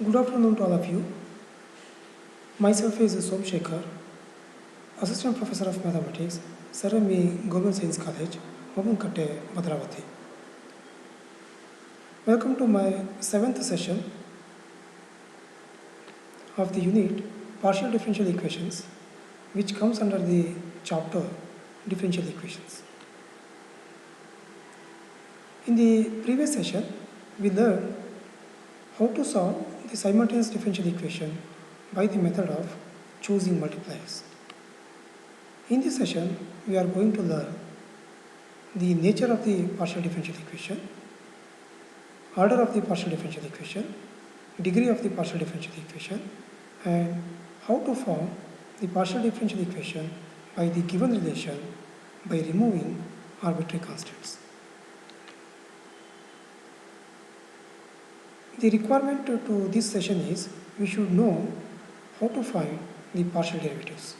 Good afternoon to all of you. Myself is Somshekhar, Assistant Professor of Mathematics, Sarami Government Science College, Mamunkatte, Bhadravati. Welcome to my 7th session of the unit Partial Differential Equations, which comes under the chapter Differential Equations. In the previous session, we learned how to solve the simultaneous differential equation by the method of choosing multipliers. In this session, we are going to learn the nature of the partial differential equation, order of the partial differential equation, degree of the partial differential equation, and how to form the partial differential equation by the given relation by removing arbitrary constants. The requirement to this session is we should know how to find the partial derivatives.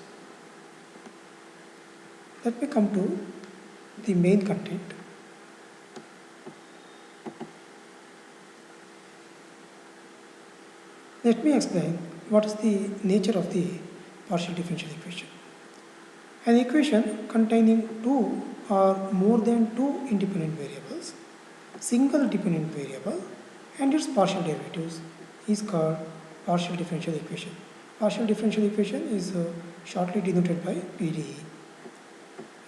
Let me come to the main content. Let me explain what is the nature of the partial differential equation. An equation containing two or more than two independent variables, single dependent variable, and its partial derivatives is called partial differential equation. Partial differential equation is shortly denoted by PDE.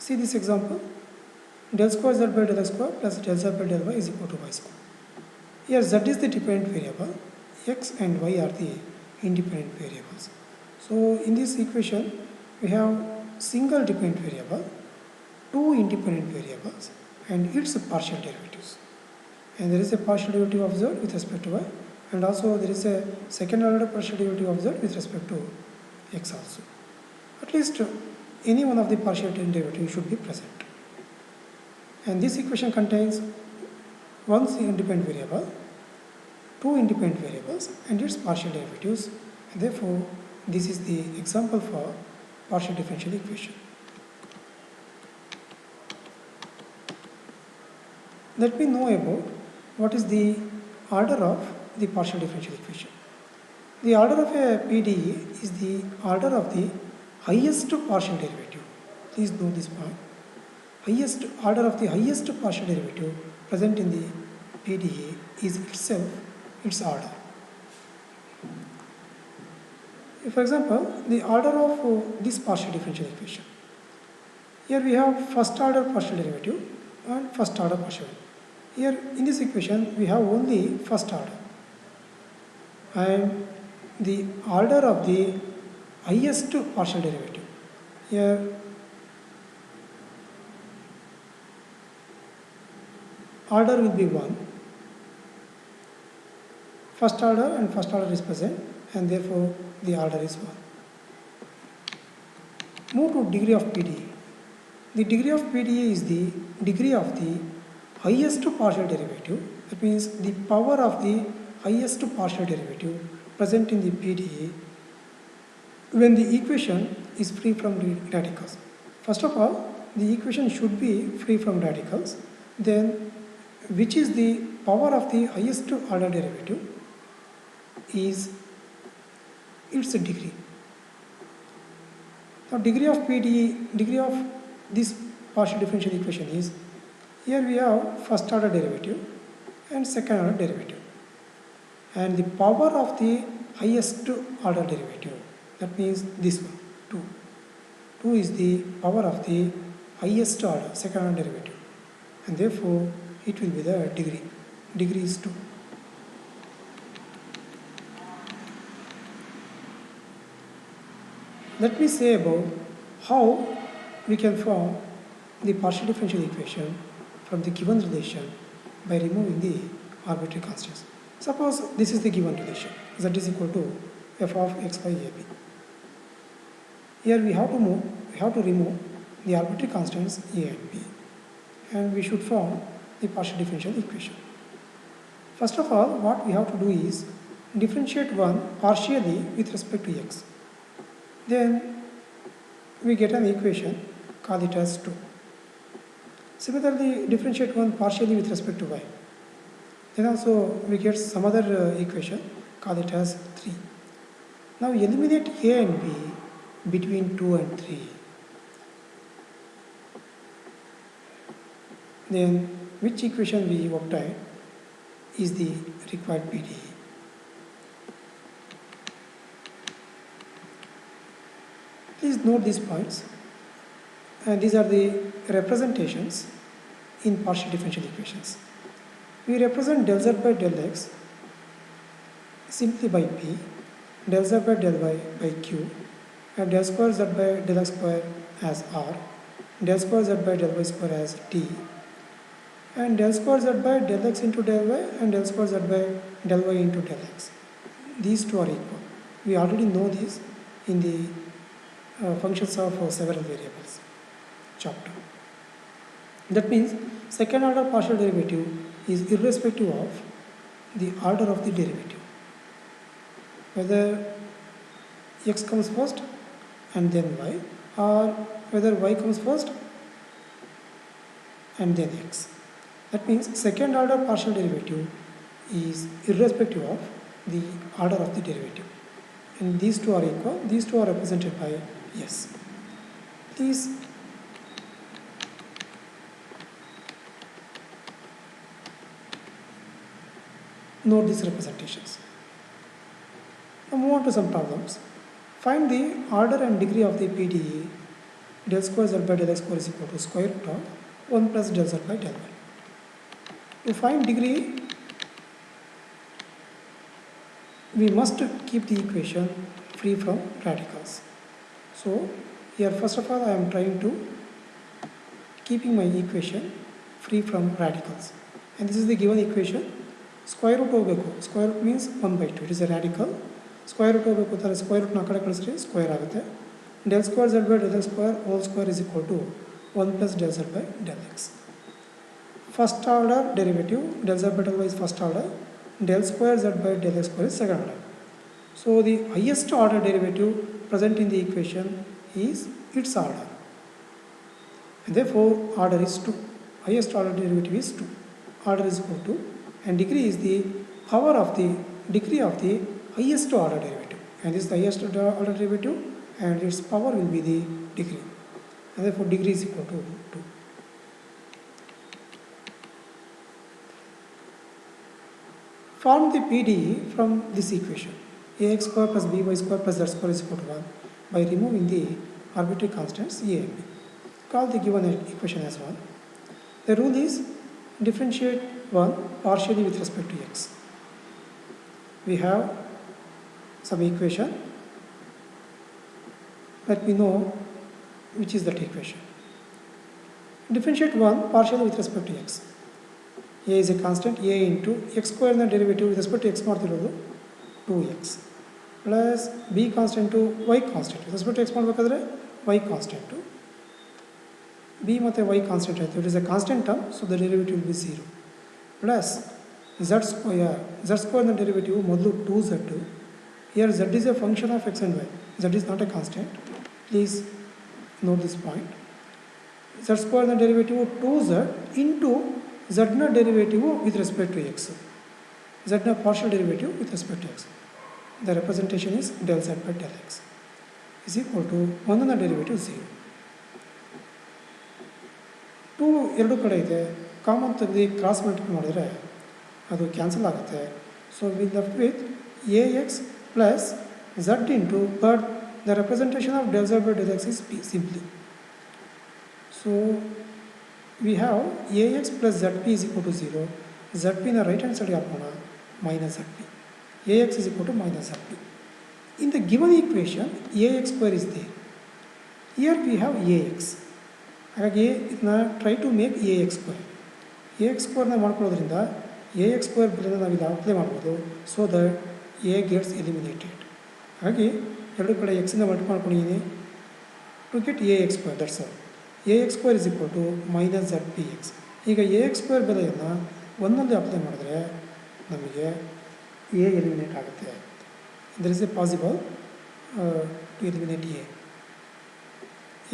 See this example, del square z by del x square plus del z by del y is equal to y square. Here z is the dependent variable, x and y are the independent variables. So in this equation we have single dependent variable, two independent variables and its partial derivatives. And there is a partial derivative of z with respect to y, and also there is a second order partial derivative of z with respect to x also. At least any one of the partial derivatives should be present. And this equation contains one independent variable, two independent variables and its partial derivatives, and therefore this is the example for partial differential equation. Let me know about what is the order of the partial differential equation. The order of a PDE is the order of the highest partial derivative. Please know this point. Highest order of the highest partial derivative present in the PDE is itself its order. For example, the order of this partial differential equation. Here we have first order partial derivative and first order partial derivative. Here in this equation we have only first order, and the order of the highest partial derivative. Here order will be 1. First order and first order is present, and therefore the order is 1. Move to degree of PDE. The degree of PDE is the degree of the highest partial derivative, that means the power of the highest partial derivative present in the PDE when the equation is free from radicals. First of all, the equation should be free from radicals. Then, which is the power of the highest order derivative is its degree. Now, degree of PDE, degree of this partial differential equation is, here we have first order derivative and second order derivative, and the power of the highest order derivative, that means this one, 2. 2 is the power of the highest order, second order derivative, and therefore it will be the degree. Degree is 2. Let me say about how we can form the partial differential equation from the given relation by removing the arbitrary constants. Suppose this is the given relation, z is equal to f of x by ab. Here we have to remove the arbitrary constants a and b, and we should form the partial differential equation. First of all, what we have to do is differentiate one partially with respect to x. Then we get an equation, call it as 2. Similarly, differentiate one partially with respect to y. Then also we get some other equation, call it as 3. Now eliminate a and b between 2 and 3. Then which equation we obtain is the required PDE. Please note these points, and these are the representations in partial differential equations. We represent del z by del x simply by p, del z by del y by q, and del square z by del x square as r, del square z by del y square as t, and del square z by del x into del y and del square z by del y into del x. These two are equal. We already know this in the functions of several variables chapter. That means second order partial derivative is irrespective of the order of the derivative. Whether x comes first and then y, or whether y comes first and then x. That means second order partial derivative is irrespective of the order of the derivative. And these two are equal. These two are represented by yes. Please note these representations. Now move on to some problems. Find the order and degree of the PDE del square z by del x square is equal to square root of 1 plus del z by del y. To find degree, we must keep the equation free from radicals. So here first of all I am trying to keeping my equation free from radicals, and this is the given equation. Square root hoಗಬೇಕು. Square root means 1 by 2. It is a radical. Square root ಹೋಗಬೇಕು ಅಂದರೆ square root ನ ಆ ಕಡೆ ಕಳಿಸಿದ್ರೆ square ಆಗುತ್ತೆ. Del square z by del x square whole square is equal to 1 plus del z by del x. First order derivative, del z by del y is first order, del square z by del x square is second order. So the highest order derivative present in the equation is its order, and therefore order is 2. Highest order derivative is 2. Order is equal to, and degree is the power of the degree of the highest order derivative, and this is the highest order derivative, and its power will be the degree, and therefore degree is equal to 2. Form the PDE from this equation. Ax square plus by square plus z square is equal to 1 by removing the arbitrary constants a and b. Call the given equation as 1. The rule is differentiate 1 partially with respect to x. We have some equation. Let me know which is that equation. Differentiate 1 partially with respect to x. A is a constant, a into x square na derivative with respect to x ಮಾಡ್ತಿರೋದು 2x plus b constant to y constant with respect to x ಮಾಡಬೇಕಾದ್ರೆ y constant b ಮತ್ತೆ y constant ಆಯಿತು. It is a constant term, so the derivative will be 0 plus z square na derivative ಮೊದಲು 2z. Here z is a function of x and y. Z is not a constant. Please note this point. Z square na derivative 2z into z na derivative with respect to x. Z na partial derivative with respect to x. The representation is del z by del x is equal to 1 na derivative 0. 2 ಎರಡು ಕಡೆ ಇದೆ, common ತೆಗೆದು cross multiply ಮಾಡಿದರೆ ಅದು cancel ಆಗುತ್ತೆ. So we left with ax plus z into, but the representation of del z by del x is p simply. So we have ax plus zp is equal to 0. Zp na right hand side ಹಾಕೋಣ minus zp. Ax is equal to minus zp. In the given equation ax square is there. Here we have ax. ಹಾಗಾಗಿ ಇದನ್ನ try to make ax square. ax square ನ ಮಾಡ್ಕೊಳ್ಳೋದ್ರಿಂದ ax square ಬೆಲೆನ ನಾವು ಇಲ್ಲಿ apply ಮಾಡ್ಬೋದು. So that a gets eliminated. ಹಾಗಾಗಿ ಎರಡು ಕಡೆ x ಇಂದ ಮಲ್ಟಿಪ್ಲೈ ಮಾಡ್ಕೊಂಡಿದ್ದೀನಿ to get ax square. That's all. ax square is equal to minus zpx. ಈಗ ax square ಬೆಲೆಯನ್ನು ಒಂದೊಂದೇ ಅಪ್ಲೈ ಮಾಡಿದ್ರೆ ನಮಗೆ a ಎಲಿಮಿನೇಟ್ ಆಗುತ್ತೆ. There is a possible to eliminate a.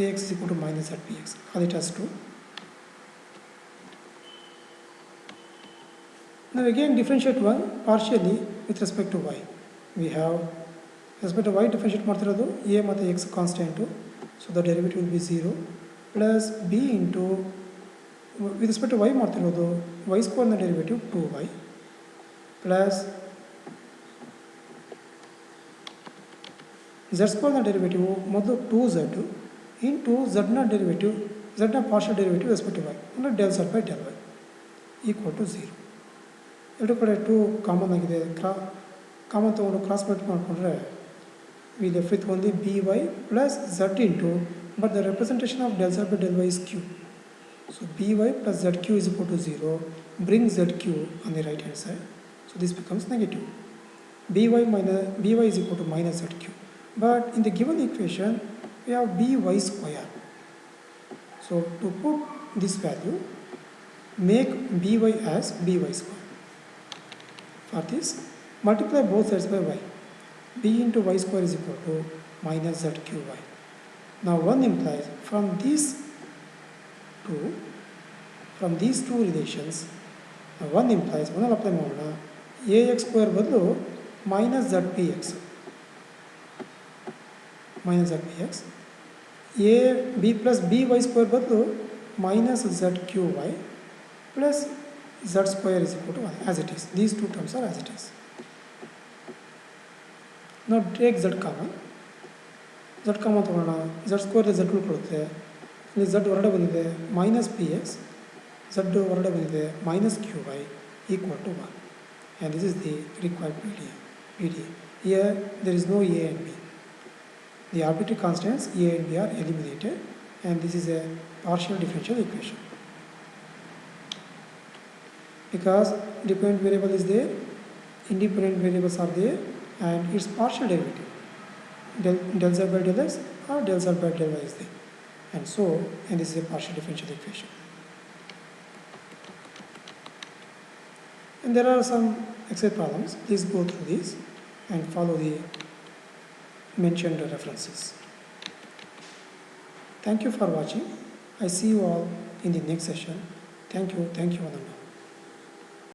ax is equal to minus zpx. Call it as 2. Now again differentiate 1 partially with respect to y. we have respect to y differentiate ಮಾಡ್ತಿರೋದು a ಮತ್ತು x constant, so the derivative will be 0 plus b into with respect to y ಮಾಡ್ತಿರೋದು y square ನ derivative 2y plus z square ನ derivative ಮೊದಲು 2z into z ನ derivative z ನ partial derivative respect to y ಅಂದರೆ del z by del y equal to 0. ಎರಡು ಕಡೆ 2 common ಆಗಿದೆ, ಕಾಮನ್ ತೊಗೊಂಡು ಕ್ರಾಸ್ ಮಲ್ಟಿಪ್ಲೈ ಮಾಡಿಕೊಂಡ್ರೆ we left with only by plus z into, but the representation of del z by del y is q. So by plus zq is equal to 0, bring zq on the right hand side. So this becomes negative. By is equal to minus zq. But in the given equation, we have by square. So to put this value, make by as by square. For this, multiply both sides by y. b into y square is equal to minus zqy. Now 1 implies from these two relations, 1 implies 1 apply ಮಾಡೋಣ ax square ಬದಲು minus zpx b plus by square ಬದಲು minus zqy plus z square is equal to 1 as it is. These two terms are as it is. Now take z common ತಗೊಳ್ಳೋಣ, z square z ಉಳ್ಕೊಳ್ಳುತ್ತೆ, ಇಲ್ಲಿ z ಹೊರಡೆ ಬಂದಿದೆ minus px, z ಹೊರಡೆ ಬಂದಿದೆ minus qy equal to 1, and this is the required PDA. Here there is no a and b. The arbitrary constants a and b are eliminated, and this is a partial differential equation. Because dependent variable is there, independent variables are there, and its partial derivative del z by del x or del z by del y is there, and this is a partial differential equation. And there are some exercise problems. Please go through these and follow the mentioned references. Thank you for watching. I see you all in the next session. Thank you and all.